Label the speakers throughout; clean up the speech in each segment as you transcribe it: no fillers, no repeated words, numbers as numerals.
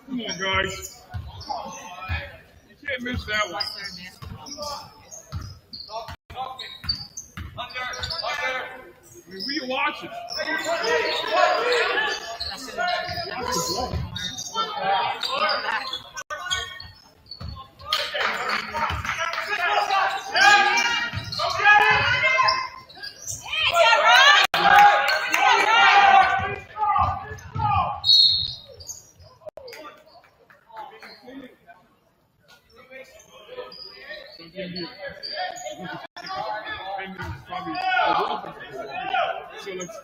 Speaker 1: Come on, guys. You can't miss that one. I mean, we watching. So let's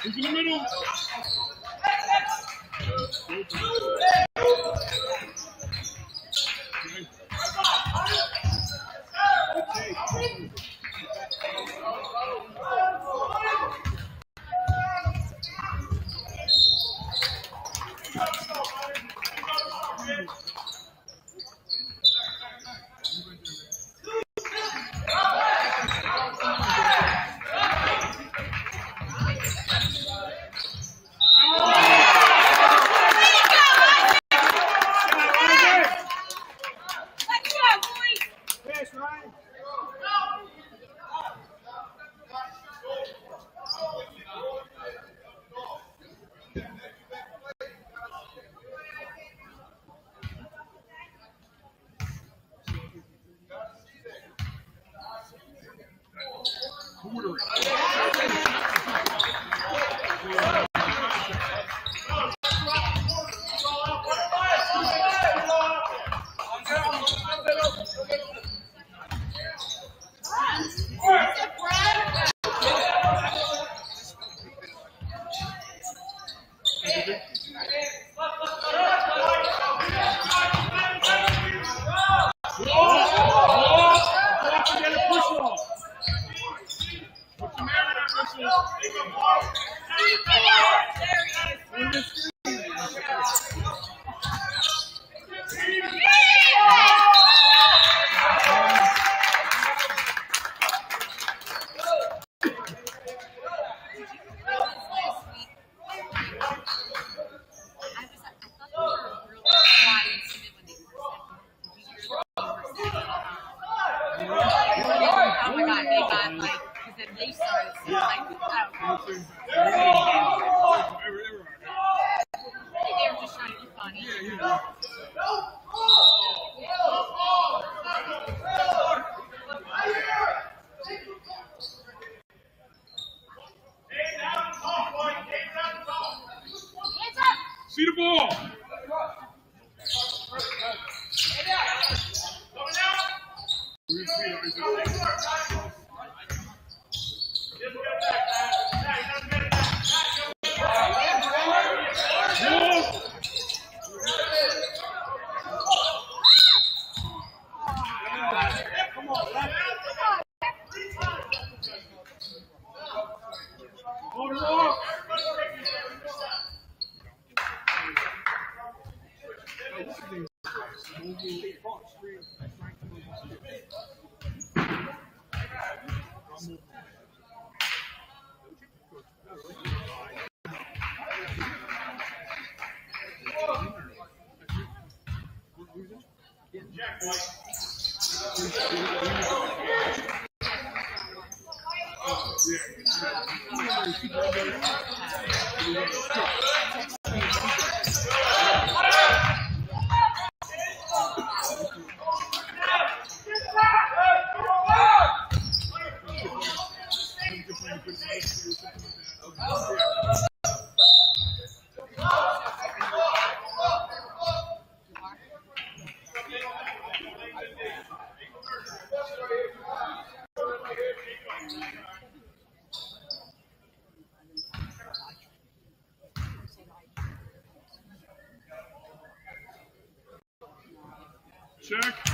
Speaker 1: Into the middle. See the ball. Check.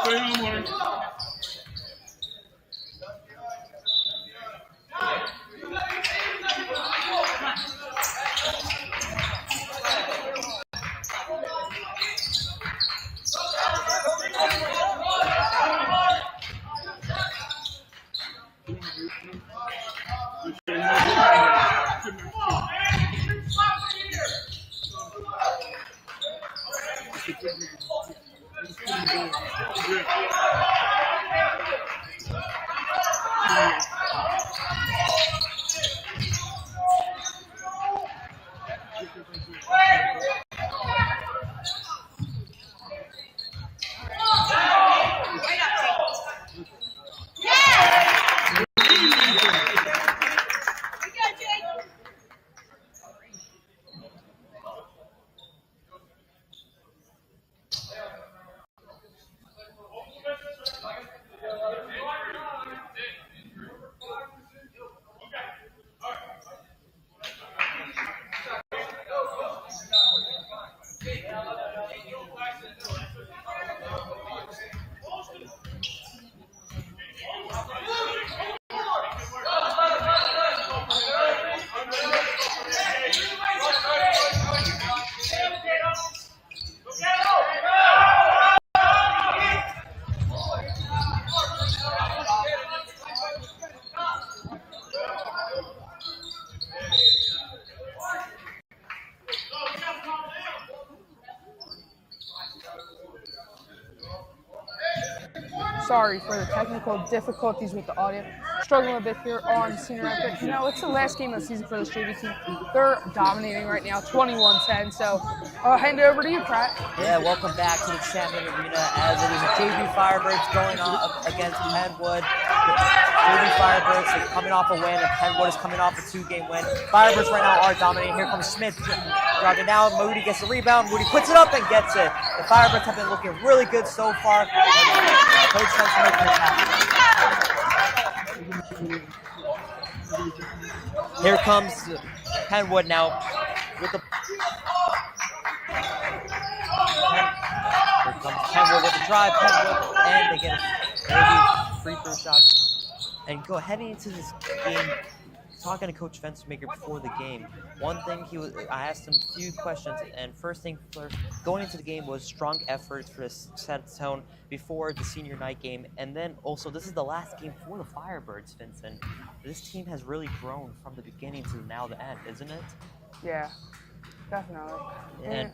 Speaker 1: Stay on one.
Speaker 2: Sorry for the technical difficulties with the audio. Struggling a bit here on Senior Epic. You know, it's the last game of the season for this JV team. They're dominating right now, 21-10. So I'll hand it over to you, Pratt.
Speaker 3: Yeah, welcome back to the Chapman Arena as it is a JV Firebirds going up against Penwood. JV Firebirds are coming off a win, and Penwood is coming off a 2-game win. Firebirds right now are dominating. Here comes Smith driving down. Moody gets the rebound. Moody puts it up and gets it. The Firebirds have been looking really good so far. Coach Spencer making it happen. Here comes Penwood now with the Here comes Penwood with the drive. Penwood, and they get a free throw shots. And go heading into this game, talking to Coach Fenstermaker before the game. One thing I asked him a few questions, and first thing first, going into the game was strong efforts for this set tone before the senior night game, and then also this is the last game for the Firebirds, Vincent. This team has really grown from the beginning to now the end, isn't it?
Speaker 2: Yeah, definitely.
Speaker 3: And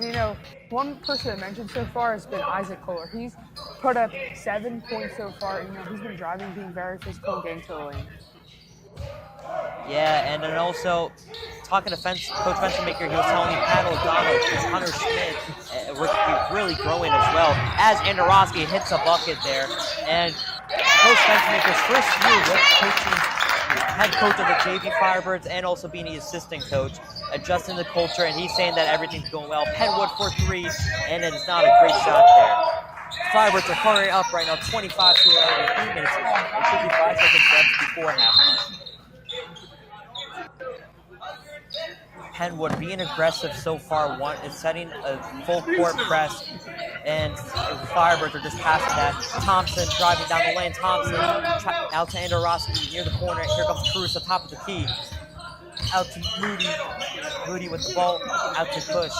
Speaker 2: you know, one person I mentioned so far has been Isaac Kohler. He's put up 7 points so far. You know, he's been driving, being very physical, getting to the lane.
Speaker 3: yeah, and then also talking to Coach Fenstermaker, he was telling me Pat O'Donnell, Hunter Smith, were really growing as well. As Andorowski hits a bucket there, and Coach Fenstermaker's first year with coaching, head coach of the JV Firebirds, and also being the assistant coach, adjusting the culture, and he's saying that everything's going well. Penwood for 3, and it is not a great shot there. Firebirds are hurrying up right now, 25 to 3 minutes, and 55 seconds left before halftime. Penwood being aggressive so far, is setting a full court press, and the Firebirds are just passing that. Thompson driving down the lane. Thompson out to Andorowski near the corner. Here comes Cruz, the top of the key. Out to Moody. Moody with the ball. Out to Cush.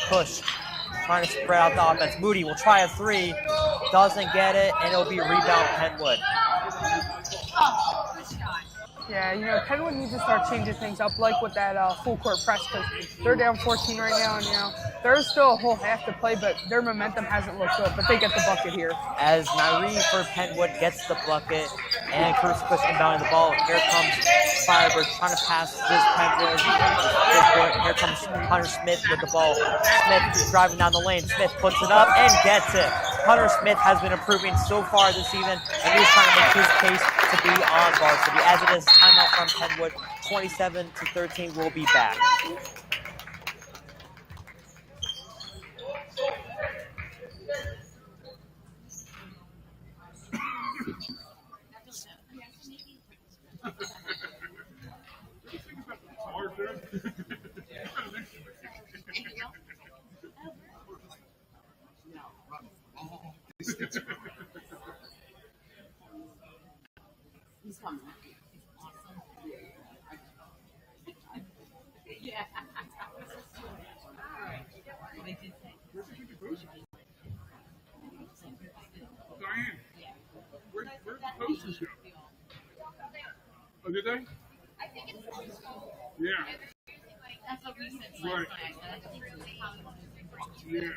Speaker 3: Cush trying to spread out the offense. Moody will try a 3. Doesn't get it, and it'll be a rebound Penwood.
Speaker 2: Yeah, you know, Penwood needs to start changing things up, like with that full court press, because they're down 14 right now, and, you know, there's still a whole half to play, but their momentum hasn't looked good, but they get the bucket here.
Speaker 3: As Nairi for Penwood gets the bucket, and Cruz pushing down the ball. Here comes Firebirds trying to pass this Penwood. Here comes Hunter Smith with the ball. Smith driving down the lane. Smith puts it up and gets it. Hunter Smith has been improving so far this season, and he's trying to make his case to be on varsity. As it is, timeout from Penwood, 27-13. We'll be back.
Speaker 1: Boston show. Oh, did they? Yeah.
Speaker 4: That's what we said.
Speaker 1: Right. Yeah.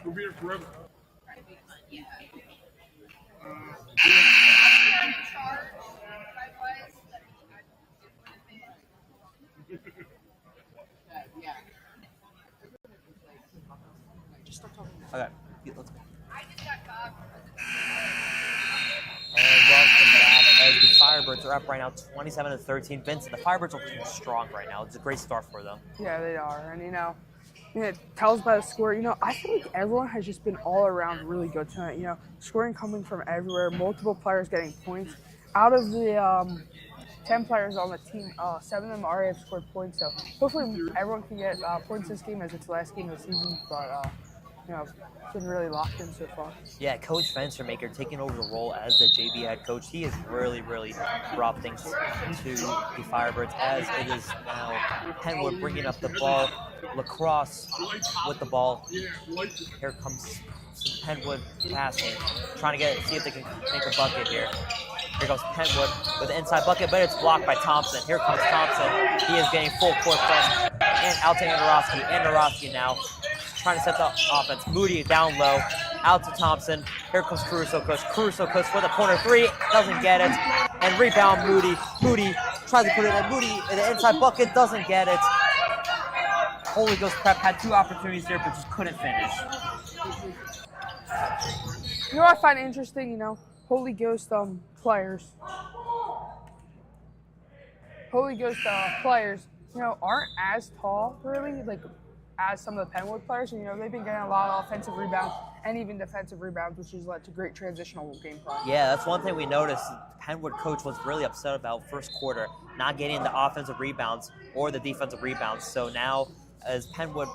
Speaker 1: We'll be here forever.
Speaker 4: Yeah.
Speaker 3: Okay, let's go. And welcome back as the Firebirds are up right now 27-13. Vincent, the Firebirds are looking strong right now. It's a great start for them.
Speaker 2: Yeah, they are. And, it tells by the score. I feel like everyone has just been all around really good tonight. Scoring coming from everywhere, multiple players getting points. Out of the 10 players on the team, 7 of them already have scored points. So hopefully everyone can get points this game as it's the last game of the season. But, it's been really locked in so far.
Speaker 3: Yeah, Coach Fenstermaker taking over the role as the JV head coach. He has really brought things to the Firebirds as it is now Penwood bringing up the ball. Lacrosse with the ball. Here comes Penwood passing, trying to see if they can make a bucket here. Here goes Penwood with the inside bucket, but it's blocked by Thompson. Here comes Thompson. He is getting full court press. And out to Andorowski. Andorowski now trying to set the offense. Moody down low. Out to Thompson. Here comes Caruso Kush. Caruso Kush with a corner three. Doesn't get it. And rebound Moody. Moody tries to put it in. Moody in the inside bucket. Doesn't get it. Holy Ghost Prep had 2 opportunities there, but just couldn't finish.
Speaker 2: I find interesting, Holy Ghost players. Holy Ghost players, aren't as tall really, as some of the Penwood players. They've been getting a lot of offensive rebounds and even defensive rebounds, which has led to great transitional game play.
Speaker 3: Yeah, that's one thing we noticed. The Penwood coach was really upset about first quarter, not getting the offensive rebounds or the defensive rebounds. So now, as Penwood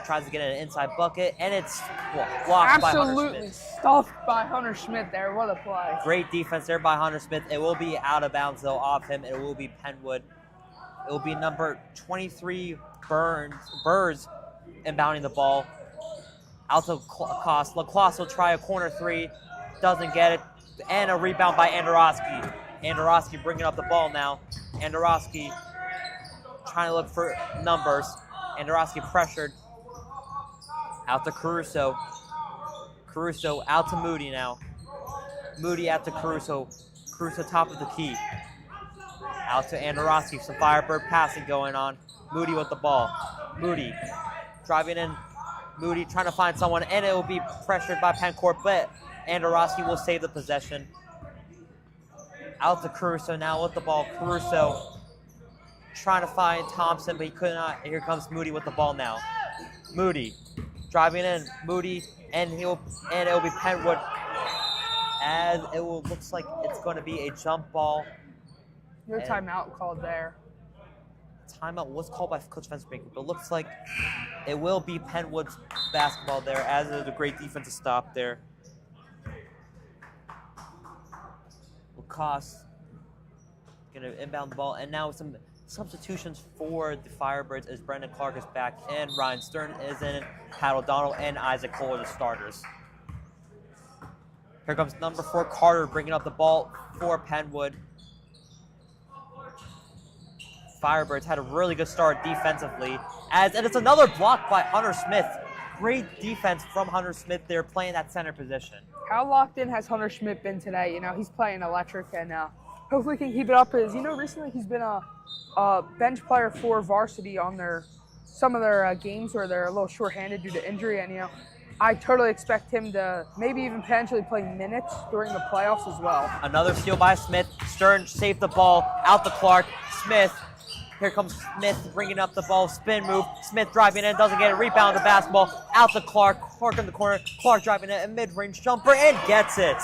Speaker 3: tries to get an inside bucket, and it's blocked by Hunter Smith.
Speaker 2: Absolutely stuffed by Hunter Smith there. What a play.
Speaker 3: Great defense there by Hunter Smith. It will be out of bounds, though, off him. It will be Penwood. It will be number 23, Burrs, inbounding the ball. Out to Lacoste. Lacoste will try a corner three. Doesn't get it. And a rebound by Andorowski. Andorowski bringing up the ball now. Andorowski trying to look for numbers. Andorowski pressured. Out to Caruso. Caruso out to Moody now. Moody out to Caruso. Caruso top of the key. Out to Andorowski. Some Firebird passing going on. Moody with the ball. Moody driving in. Moody trying to find someone, and it will be pressured by Penn Court, but Andorowski will save the possession. Out to Caruso now with the ball. Caruso trying to find Thompson, but he could not. Here comes Moody with the ball now. Moody driving in. Moody, and it will be Penwood. As it looks like it's going to be a jump ball.
Speaker 2: No timeout called there.
Speaker 3: Timeout was called by Coach Fenstermaker, but it looks like it will be Penwood's basketball there, as it is a great defensive stop there. Lacoste going to inbound the ball, and now some substitutions for the Firebirds as Brendan Clark is back, and Ryan Stern is in, Pat O'Donnell and Isaac Cole are the starters. Here comes number 4, Carter, bringing up the ball for Penwood. Firebirds had a really good start defensively, and it's another block by Hunter Smith. Great defense from Hunter Smith there, playing that center position.
Speaker 2: How locked in has Hunter Smith been today? He's playing electric, and hopefully he can keep it up. As recently he's been a bench player for Varsity on some of their games where they're a little shorthanded due to injury, and I totally expect him to maybe even potentially play minutes during the playoffs as well.
Speaker 3: Another steal by Smith. Stern saved the ball. Out to Clark. Smith. Here comes Smith bringing up the ball. Spin move. Smith driving in. Doesn't get it. Rebound the basketball. Out to Clark. Clark in the corner. Clark driving in. A mid-range jumper and gets it.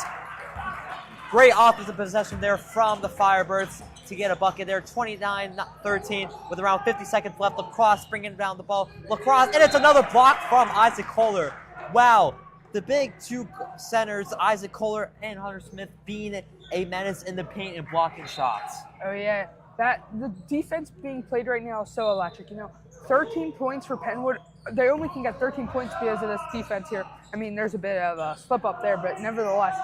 Speaker 3: Great offensive possession there from the Firebirds to get a bucket there. 29-13 with around 50 seconds left. Lacrosse bringing down the ball. Lacrosse. And it's another block from Isaac Kohler. Wow. The big 2 centers, Isaac Kohler and Hunter Smith, being a menace in the paint and blocking shots.
Speaker 2: Oh, yeah. The defense being played right now is so electric. 13 points for Penwood. They only can get 13 points because of this defense here. There's a bit of a slip up there, but nevertheless,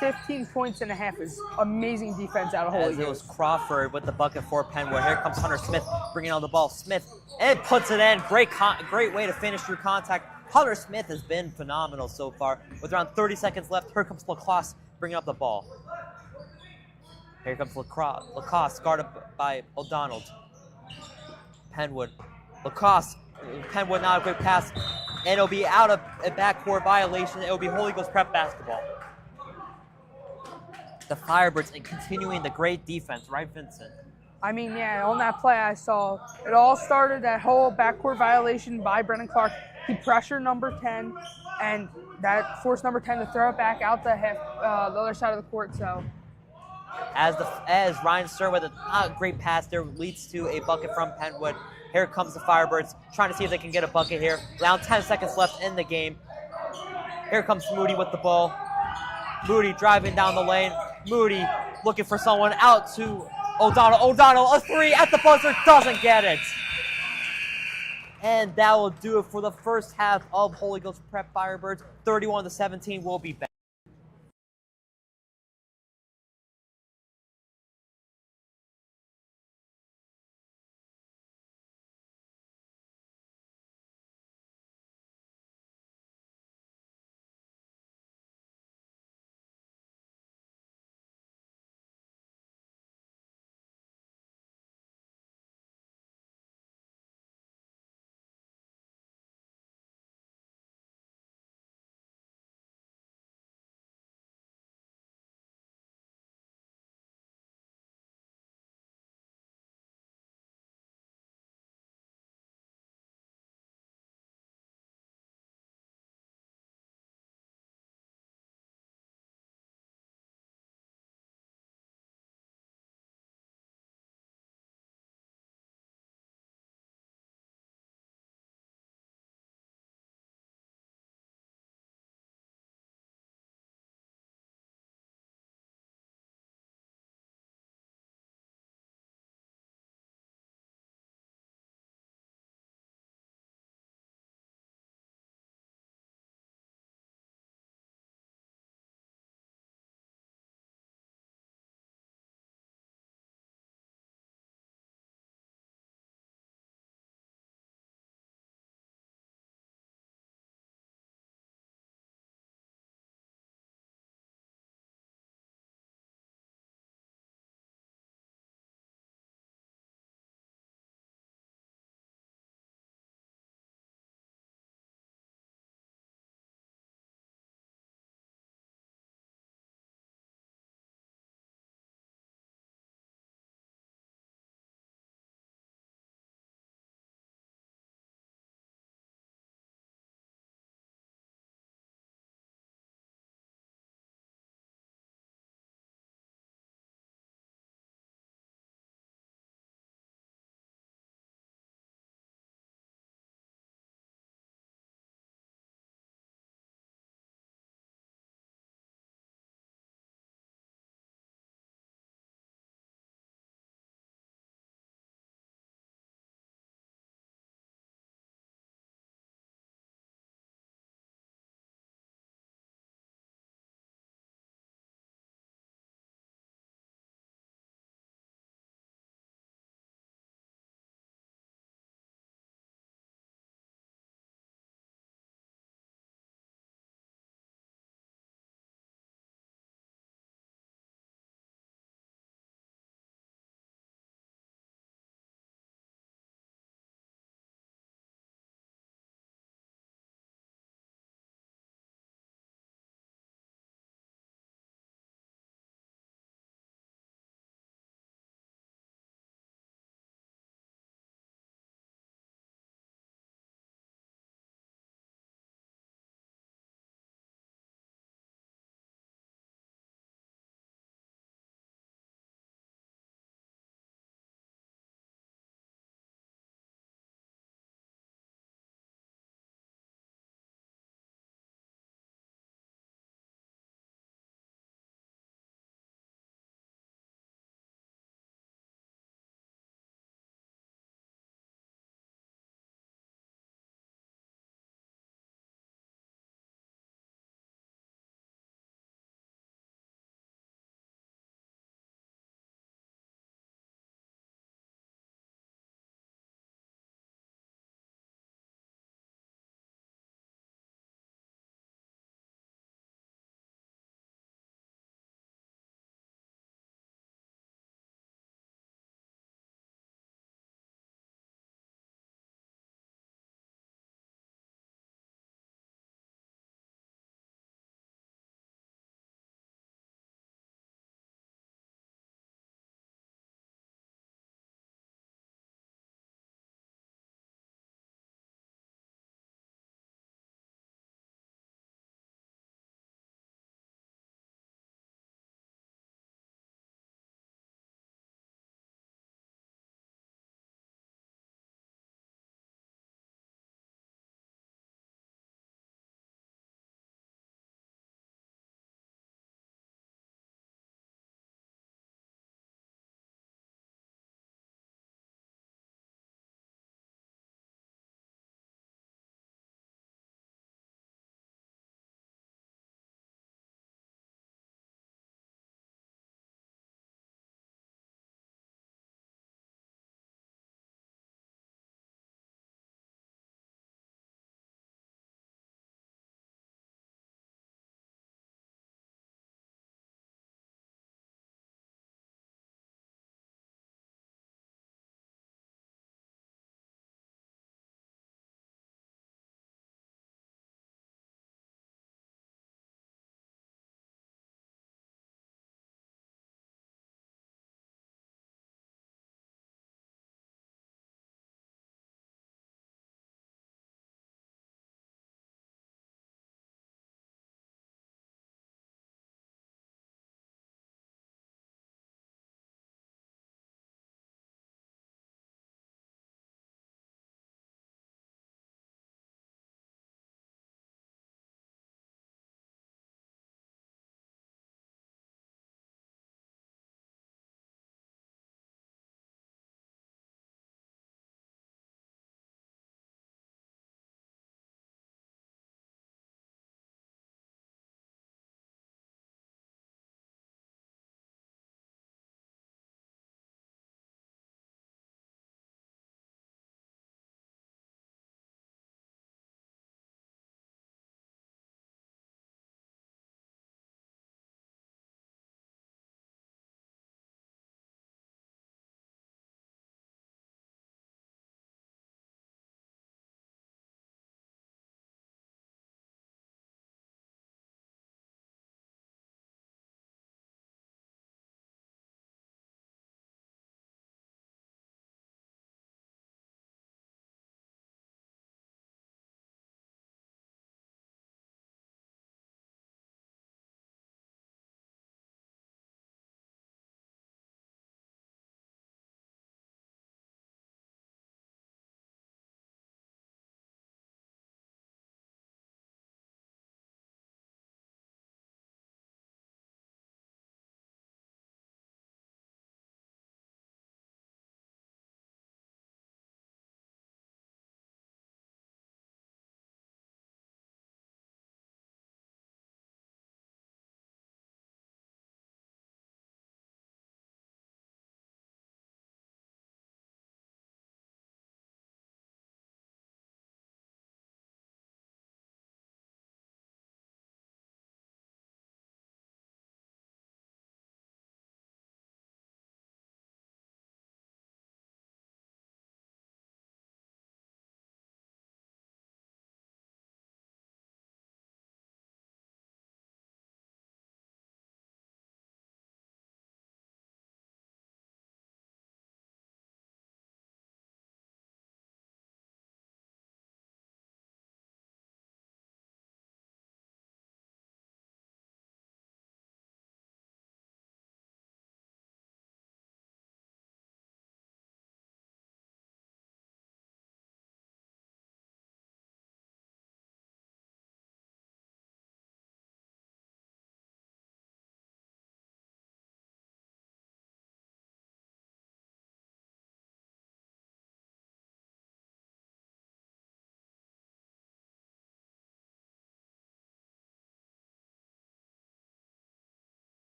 Speaker 2: 15 points and a half is amazing defense out of Holy
Speaker 3: As it was
Speaker 2: Ghost.
Speaker 3: Crawford with the bucket for Penwood. Here comes Hunter Smith bringing on the ball. Smith and puts it in. Great way to finish through contact. Hunter Smith has been phenomenal so far. With around 30 seconds left, here comes Lacoste bringing up the ball. Here comes Lacoste guarded by O'Donnell. Penwood. Lacoste. Penwood not a quick pass. And it'll be out of a backcourt violation. It'll be Holy Ghost Prep basketball. The Firebirds and continuing the great defense, right, Vincent?
Speaker 2: I mean, yeah, on that play I saw, it all started that whole backcourt violation by Brennan Clark. He pressured number 10, and that forced number 10 to throw it back out the other side of the court. So,
Speaker 3: as Ryan Stern with a great pass there leads to a bucket from Penwood. Here comes the Firebirds trying to see if they can get a bucket here. Around 10 seconds left in the game. Here comes Moody with the ball. Moody driving down the lane. Moody looking for someone out to O'Donnell. O'Donnell, a three at the buzzer, doesn't get it. And that will do it for the first half of Holy Ghost Prep Firebirds. 31-17 will be back.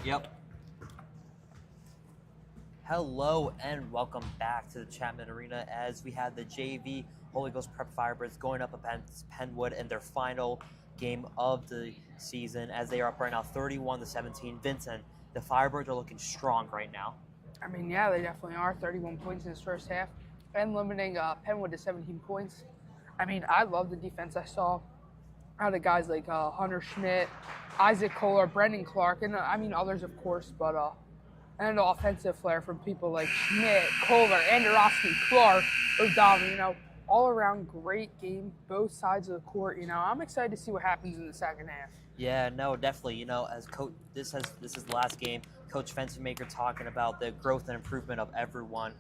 Speaker 3: Yep. Hello and welcome back to the Chapman Arena as we had the JV Holy Ghost Prep Firebirds going up against Penwood in their final game of the season as they are up right now 31-17. Vincent, the Firebirds are looking strong right now.
Speaker 2: I mean, yeah, they definitely are. 31 points in this first half and limiting Penwood to 17 points. I mean, I love the defense I saw out of guys like Hunter Schmidt, Isaac Kohler, Brendan Clark, and I mean others, of course, but and the offensive flair from people like Schmidt, Kohler, Andorowski, Clark, O'Donnell, you know, all around great game, both sides of the court. You know, I'm excited to see what happens in the second half.
Speaker 3: Yeah, no, definitely. You know, as coach, this is the last game. Coach Fenstermaker talking about the growth and improvement of everyone.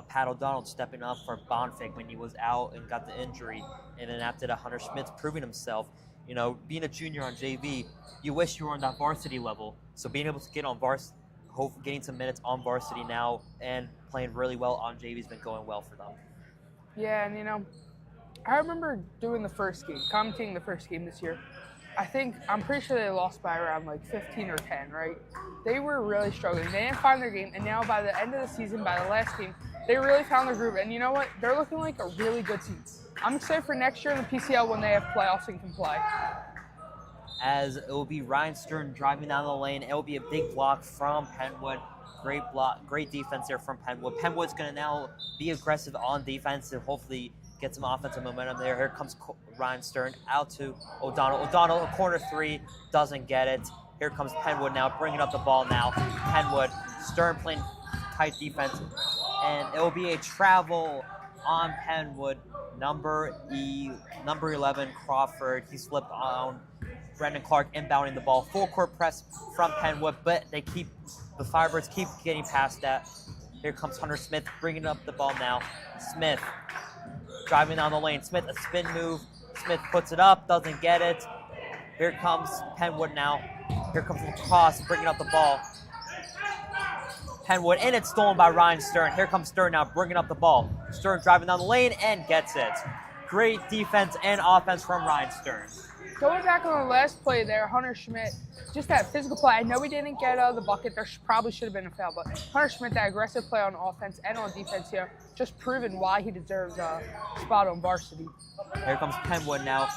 Speaker 3: Pat O'Donnell stepping up for Bonfig when he was out and got the injury, and then after that, Hunter Schmidt's proving himself. You know, being a junior on JV, you wish you were on that varsity level. So being able to get on varsity, getting some minutes on varsity now and playing really well on JV has been going well for them.
Speaker 2: Yeah, and you know, I remember doing the first game, commentating the first game this year. I'm pretty sure they lost by around like 15 or 10, right? They were really struggling. They didn't find their game, and now by the end of the season, by the last game, they really found their groove. And you know what? They're looking like a really good team. I'm excited for next year in the PCL when they have playoffs and can play.
Speaker 3: As it will be Ryan Stern driving down the lane. It will be a big block from Penwood. Great block, great defense there from Penwood. Penwood's going to now be aggressive on defense and hopefully get some offensive momentum there. Here comes Ryan Stern out to O'Donnell. O'Donnell, a corner three, doesn't get it. Here comes Penwood now, bringing up the ball now. Penwood, Stern playing tight defense. And it will be a travel on Penwood. Number 11, Crawford. He slipped on Brendan Clark inbounding the ball. Full court press from Penwood, but the Firebirds keep getting past that. Here comes Hunter Smith bringing up the ball now. Smith driving down the lane. Smith, a spin move. Smith puts it up, doesn't get it. Here comes Penwood now. Here comes Cross bringing up the ball. Penwood, and it's stolen by Ryan Stern. Here comes Stern now bringing up the ball. Stern driving down the lane and gets it. Great defense and offense from Ryan Stern.
Speaker 2: Going back on the last play there, Hunter Schmidt, just that physical play. I know he didn't get the bucket. There probably should have been a foul, but Hunter Schmidt, that aggressive play on offense and on defense here, just proven why he deserves a spot on varsity.
Speaker 3: Here comes Penwood now,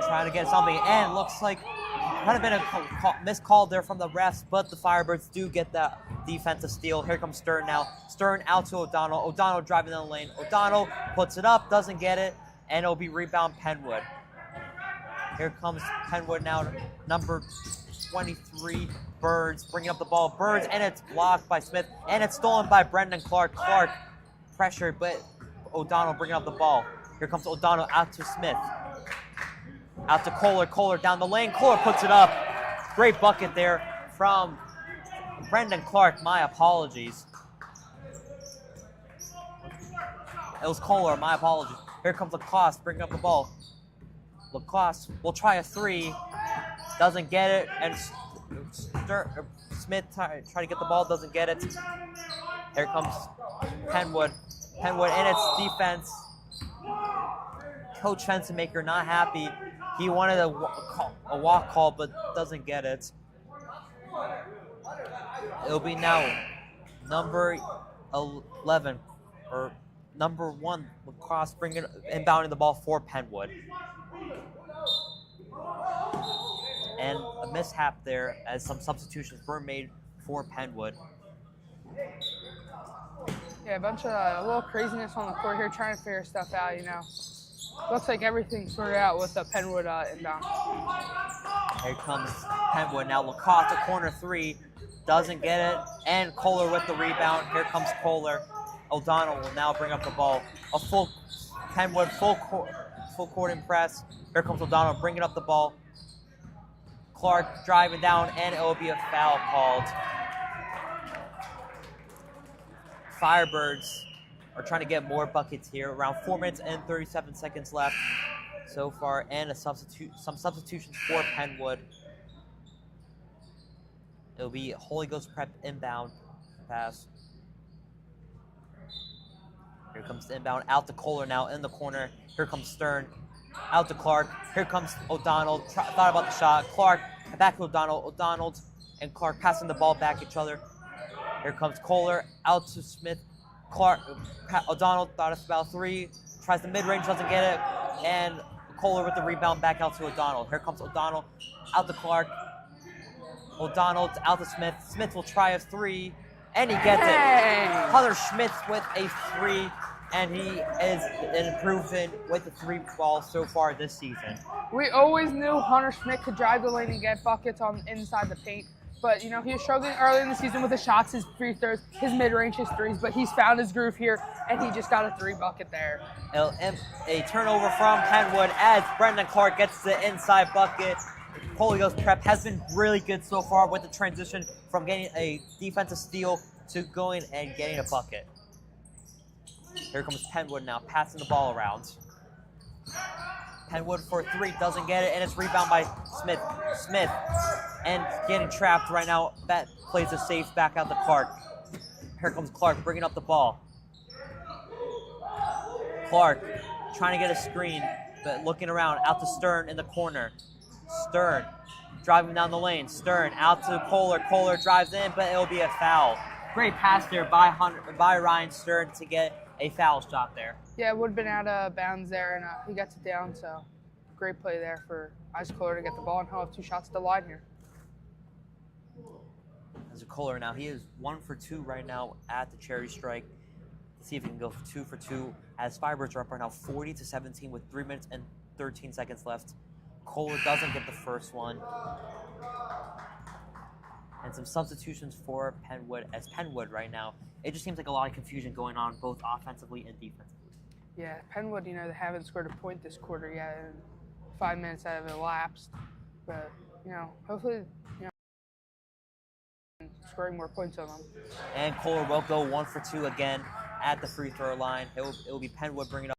Speaker 3: trying to get something, and looks like might have been a missed call there from the refs, but the Firebirds do get that defensive steal. Here comes Stern now. Stern out to O'Donnell. O'Donnell driving down the lane. O'Donnell puts it up, doesn't get it, and it'll be rebound Penwood. Here comes Penwood now, number 23, Birds, bringing up the ball. Birds, and it's blocked by Smith, and it's stolen by Brendan Clark. Clark pressured, but O'Donnell bringing up the ball. Here comes O'Donnell out to Smith. Out to Kohler. Kohler down the lane. Kohler puts it up. Great bucket there from Brendan Clark. My apologies. It was Kohler. My apologies. Here comes Lacoste bringing up the ball. Lacoste will try a three. Doesn't get it. And Smith try to get the ball. Doesn't get it. Here comes Penwood. Penwood and its defense. Coach Fenstermaker not happy. He wanted a walk call, but doesn't get it. It'll be now number 11, or number 1, Lacrosse inbounding the ball for Penwood. And a mishap there as some substitutions were made for Penwood.
Speaker 2: Yeah, a little craziness on the court here, trying to figure stuff out, you know. Looks like everything's sorted out with the Penwood inbound.
Speaker 3: Here comes Penwood. Now Lacoste, a corner three, doesn't get it. And Kohler with the rebound. Here comes Kohler. O'Donnell will now bring up the ball. A full Penwood, full court and press. Here comes O'Donnell bringing up the ball. Clark driving down, and it will be a foul called. Firebirds are trying to get more buckets here. Around 4 minutes and 37 seconds left so far, and some substitutions for Penwood. It'll be Holy Ghost Prep inbound pass. Here comes the inbound out to Kohler now in the corner. Here comes Stern out to Clark. Here comes O'Donnell. Thought about the shot. Clark back to O'Donnell. O'Donnell, and Clark passing the ball back each other. Here comes Kohler out to Smith. Clark, O'Donnell thought it's about 3. Tries the mid-range, doesn't get it. And Kohler with the rebound back out to O'Donnell. Here comes O'Donnell out to Clark. O'Donnell out to Smith. Smith will try a 3, and he gets it. Hunter Schmidt with a 3, and he is an improvement with the 3 ball so far this season.
Speaker 2: We always knew Hunter Schmidt could drive the lane and get buckets on inside the paint. But, he was struggling early in the season with his shots, his free throws, his mid-range, his threes. But he's found his groove here, and he just got a 3 bucket there.
Speaker 3: A turnover from Penwood as Brendan Clark gets the inside bucket. Polio's prep has been really good so far with the transition from getting a defensive steal to going and getting a bucket. Here comes Penwood now, passing the ball around. Penwood for 3, doesn't get it, and it's rebound by Smith. Smith, and getting trapped right now. That plays a safe back out to Clark. Here comes Clark, bringing up the ball. Clark trying to get a screen, but looking around, out to Stern in the corner. Stern driving down the lane. Stern out to Kohler. Kohler drives in, but it'll be a foul. Great pass there by Ryan Stern to get a foul shot there.
Speaker 2: Yeah, it would have been out of bounds there, and he gets it down. So great play there for Isaac Kohler to get the ball, and he'll have 2 shots to the line here.
Speaker 3: As a Kohler now, he is 1 for 2 right now at the Cherry Strike. Let's see if he can go 2 for 2. As Firebirds are up right now 40-17 with 3 minutes and 13 seconds left. Kohler doesn't get the first one. And some substitutions for Penwood, as Penwood right now, it just seems like a lot of confusion going on both offensively and defensively.
Speaker 2: Yeah, Penwood, they haven't scored a point this quarter yet, and 5 minutes have elapsed. But, hopefully, scoring more points on them.
Speaker 3: And Kohler will go 1 for 2 again at the free throw line. It will be Penwood bringing up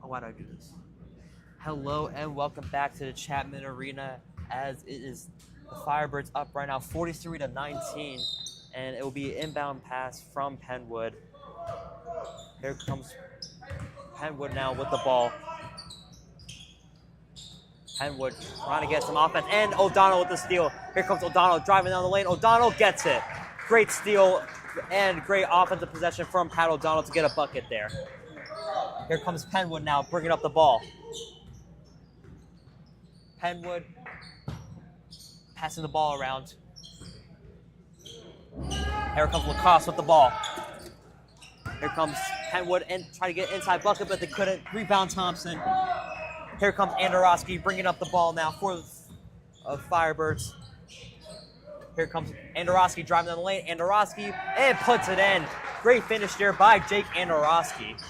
Speaker 3: Oh, why do I do this? Hello and welcome back to the Chapman Arena, as it is the Firebirds up right now 43-19, and it will be an inbound pass from Penwood. Here comes Penwood now with the ball. Penwood trying to get some offense, and O'Donnell with the steal. Here comes O'Donnell driving down the lane. O'Donnell gets it. Great steal and great offensive possession from Pat O'Donnell to get a bucket there. Here comes Penwood now, bringing up the ball. Penwood passing the ball around. Here comes Lacoste with the ball. Here comes Penwood and try to get inside bucket, but they couldn't. Rebound Thompson. Here comes Andorowski bringing up the ball now for the Firebirds. Here comes Andorowski driving down the lane. Andorowski and puts it in. Great finish there by Jake Andorowski.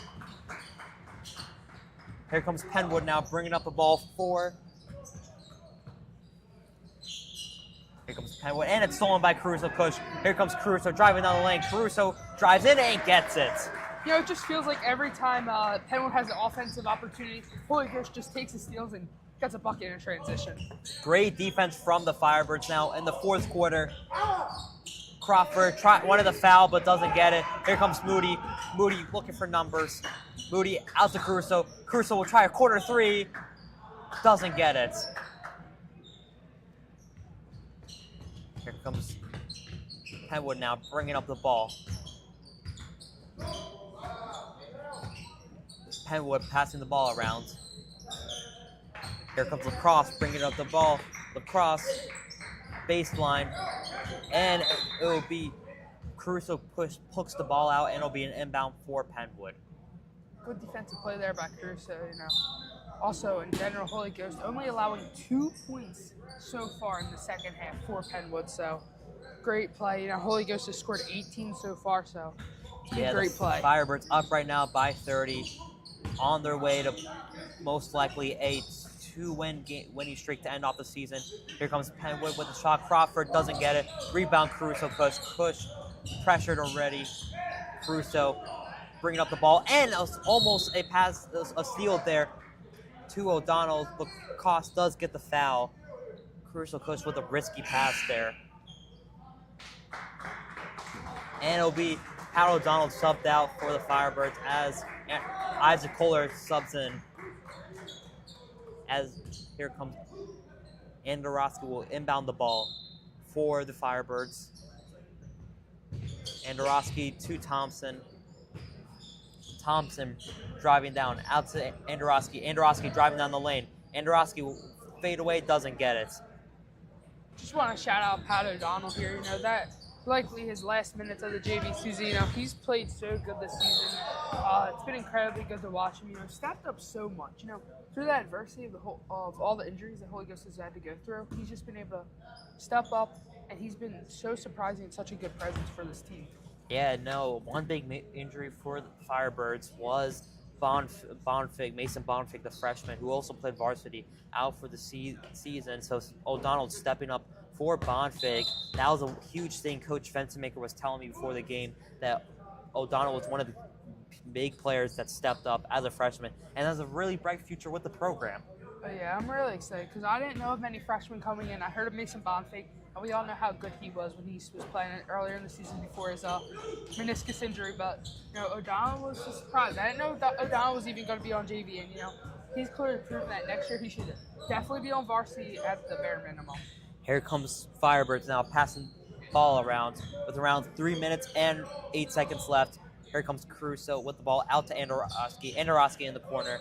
Speaker 3: Here comes Penwood now bringing up the ball for. Here comes Penwood, and it's stolen by Caruso Kush. Here comes Caruso driving down the lane. Caruso drives in and gets it.
Speaker 2: You know, it just feels like every time Penwood has an offensive opportunity, Holy Ghost just takes his steals and gets a bucket in transition.
Speaker 3: Great defense from the Firebirds now in the fourth quarter. Crawford wanted the foul but doesn't get it. Here comes Moody. Moody looking for numbers. Moody out to Caruso. Caruso will try a corner three. Doesn't get it. Here comes Penwood now bringing up the ball. Penwood passing the ball around. Here comes Lacrosse bringing up the ball. Lacrosse baseline, and it will be Caruso pokes the ball out, and it'll be an inbound for Penwood.
Speaker 2: Good defensive play there by Caruso, you know. Also, in general, Holy Ghost only allowing 2 points so far in the second half for Penwood, so great play. You know, Holy Ghost has scored 18 so far, so it's been great play.
Speaker 3: Firebirds up right now by 30, on their way to most likely a 2-win winning streak to end off the season. Here comes Penwood with a shot. Crawford doesn't get it. Rebound Caruso. Kush pressured already. Caruso bringing up the ball, and almost a pass, a steal there to O'Donnell. Lacoste does get the foul. Caruso Kush with a risky pass there. And it'll be Pat O'Donnell subbed out for the Firebirds as Isaac Kohler subs in. As here comes Andorowski will inbound the ball for the Firebirds. Andorowski to Thompson. Thompson driving down out to Andorowski. Andorowski driving down the lane. Andorowski will fade away, doesn't get it.
Speaker 2: Just want to shout out Pat O'Donnell here. You know, that likely his last minutes of the JV season. You know, he's played so good this season. It's been incredibly good to watch him. You know, stepped up so much. You know, through the adversity of all the injuries that Holy Ghost has had to go through, he's just been able to step up, and he's been so surprising and such a good presence for this team.
Speaker 3: Yeah, no, one big injury for the Firebirds was Mason Bonfig, the freshman, who also played varsity, out for the season. So O'Donnell stepping up for Bonfig. That was a huge thing. Coach Fentonmaker was telling me before the game that O'Donnell was one of the big players that stepped up as a freshman and has a really bright future with the program.
Speaker 2: But yeah, I'm really excited because I didn't know of many freshmen coming in. I heard of Mason Bonfig, and we all know how good he was when he was playing earlier in the season before his meniscus injury. But you know, O'Donnell was just surprised. I didn't know O'Donnell was even going to be on JV, and you know, he's clearly proven that next year he should definitely be on varsity at the bare minimum.
Speaker 3: Here comes Firebirds now passing ball around with around 3 minutes and 8 seconds left. Here comes Caruso with the ball out to Andorowski. Andorowski in the corner.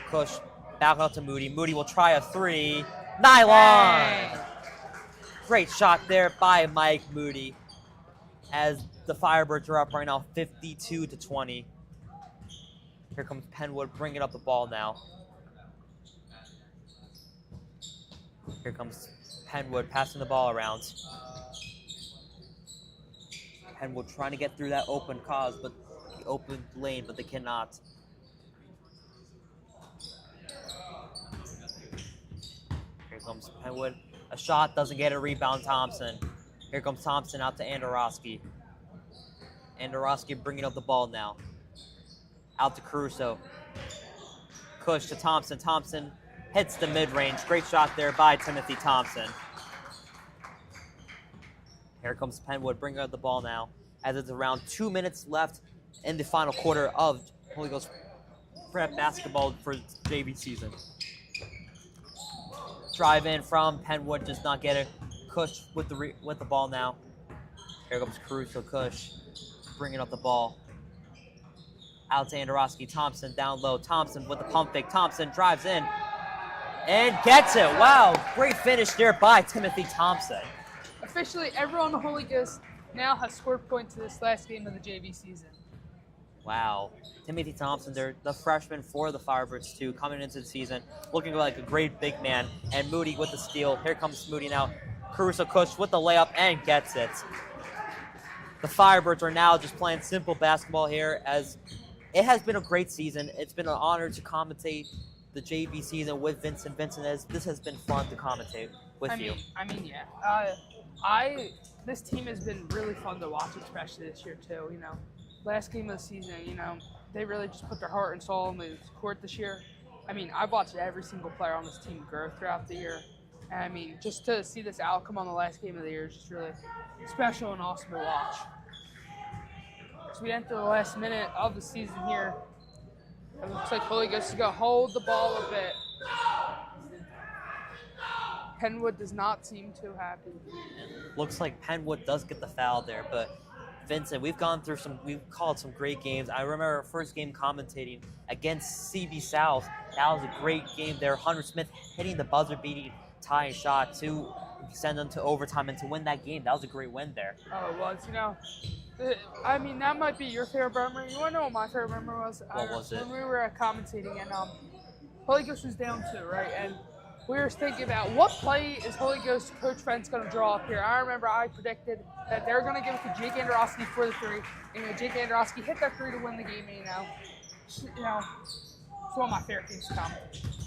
Speaker 3: Push back out to Moody. Moody will try a three. Nylon!
Speaker 2: Hey.
Speaker 3: Great shot there by Mike Moody as the Firebirds are up right now 52-20. Here comes Penwood bringing up the ball now. Here comes Penwood passing the ball around. Penwood trying to get through that open lane, but they cannot. Here comes Penwood. A shot, doesn't get a rebound, Thompson. Here comes Thompson out to Andorowski. Andorowski bringing up the ball now. Out to Caruso. Kush to Thompson. Thompson hits the mid-range. Great shot there by Timothy Thompson. Here comes Penwood bringing up the ball now, as it's around 2 minutes left in the final quarter of Holy Ghost Prep basketball for JV season. Drive in from Penwood, does not get it. Kush with the ball now. Here comes Caruso. Kush bringing up the ball. Out to Andorowski. Thompson down low. Thompson with the pump fake. Thompson drives in and gets it. Wow, great finish there by Timothy Thompson.
Speaker 2: Officially, everyone in the Holy Ghost now has scored points in this last game of the JV season.
Speaker 3: Wow. Timothy Thompson, they're the freshman for the Firebirds too, coming into the season, looking like a great big man. And Moody with the steal. Here comes Moody now. Caruso Kush with the layup and gets it. The Firebirds are now just playing simple basketball here, as it has been a great season. It's been an honor to commentate the JV season with Vincent. Vincent, this has been fun to commentate with you.
Speaker 2: Yeah. This team has been really fun to watch, especially this year too. You know, last game of the season, you know, they really just put their heart and soul in the court this year. I mean, I've watched every single player on this team grow throughout the year. And I mean, just to see this outcome on the last game of the year is just really special and awesome to watch. So we enter the last minute of the season here. It looks like Holy Ghost is going to hold the ball a bit. Penwood does not seem too happy.
Speaker 3: Looks like Penwood does get the foul there, but Vincent, we've called some great games. I remember our first game commentating against CB South. That was a great game there. Hunter Smith hitting the buzzer-beating tying shot to send them to overtime and to win that game. That was a great win there.
Speaker 2: Oh, it was. You know, I mean, that might be your favorite memory. You want to know what my favorite memory was?
Speaker 3: What was it?
Speaker 2: When we were commentating and Holy Ghost was down 2, right? And we were thinking about what play is Holy Ghost Coach Fent's going to draw up here. I remember I predicted that they were going to give it to Jake Andorowski for the 3. And Jake Andorowski hit that 3 to win the game. It's one of my favorite things to come.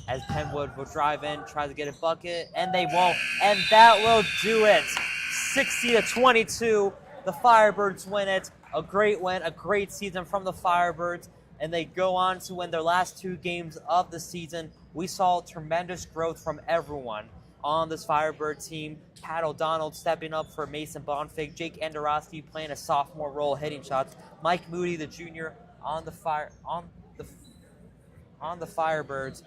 Speaker 3: As Penwood will drive in, try to get a bucket, and they won't. And that will do it. 60-22. The Firebirds win it. A great win, a great season from the Firebirds. And they go on to win their last 2 games of the season. We saw tremendous growth from everyone on this Firebird team. Pat O'Donnell stepping up for Mason Bonfig. Jake Andorowski playing a sophomore role, hitting shots. Mike Moody, the junior, on the Firebirds,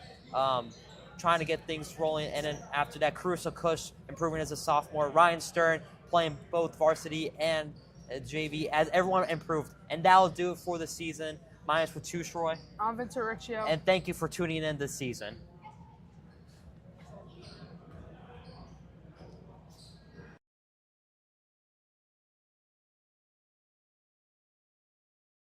Speaker 3: trying to get things rolling. And then after that, Caruso Kush improving as a sophomore. Ryan Stern playing both varsity and JV as everyone improved. And that will do it for the season. Minus for 2, Troy.
Speaker 2: I'm Vincent Riccio.
Speaker 3: And thank you for tuning in this season.